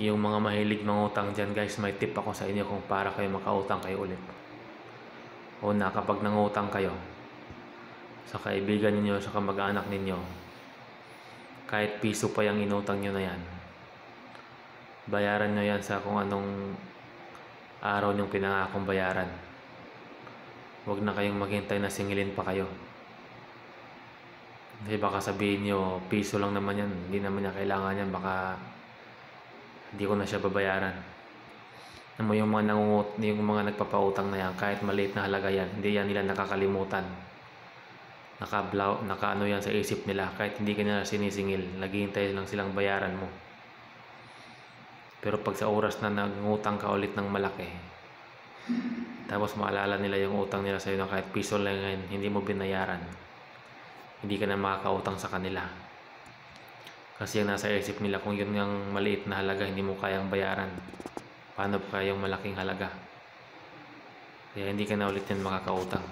Yung mga mahilig mangutang dyan guys, may tip ako sa inyo kung para kayo makautang kayo ulit. Una, kapag nangutang kayo sa kaibigan ninyo, sa kamag-anak ninyo, kahit piso pa yung inutang nyo na yan, bayaran nyo yan sa kung anong araw nyong pinangakong bayaran. Huwag na kayong maghintay na singilin pa kayo. Kasi baka sabihin nyo, piso lang naman yan, hindi naman niya kailangan yan, baka hindi ko na siya babayaran. Yung mga nagpapautang na yan, kahit maliit na halaga yan, hindi yan nila nakakalimutan. Nakaano yan sa isip nila, kahit hindi ka nila sinisingil, naghihintay lang silang bayaran mo. Pero pag sa oras na nangutang ka ulit ng malaki, tapos maalala nila yung utang nila sa'yo na kahit piso lang yan, hindi mo binayaran, hindi ka na makakautang sa kanila. Kasi yung nasa isip nila, kung yun yung maliit na halaga hindi mo kayang bayaran, paano pa yung malaking halaga? Kaya hindi ka na ulit yan makakautang.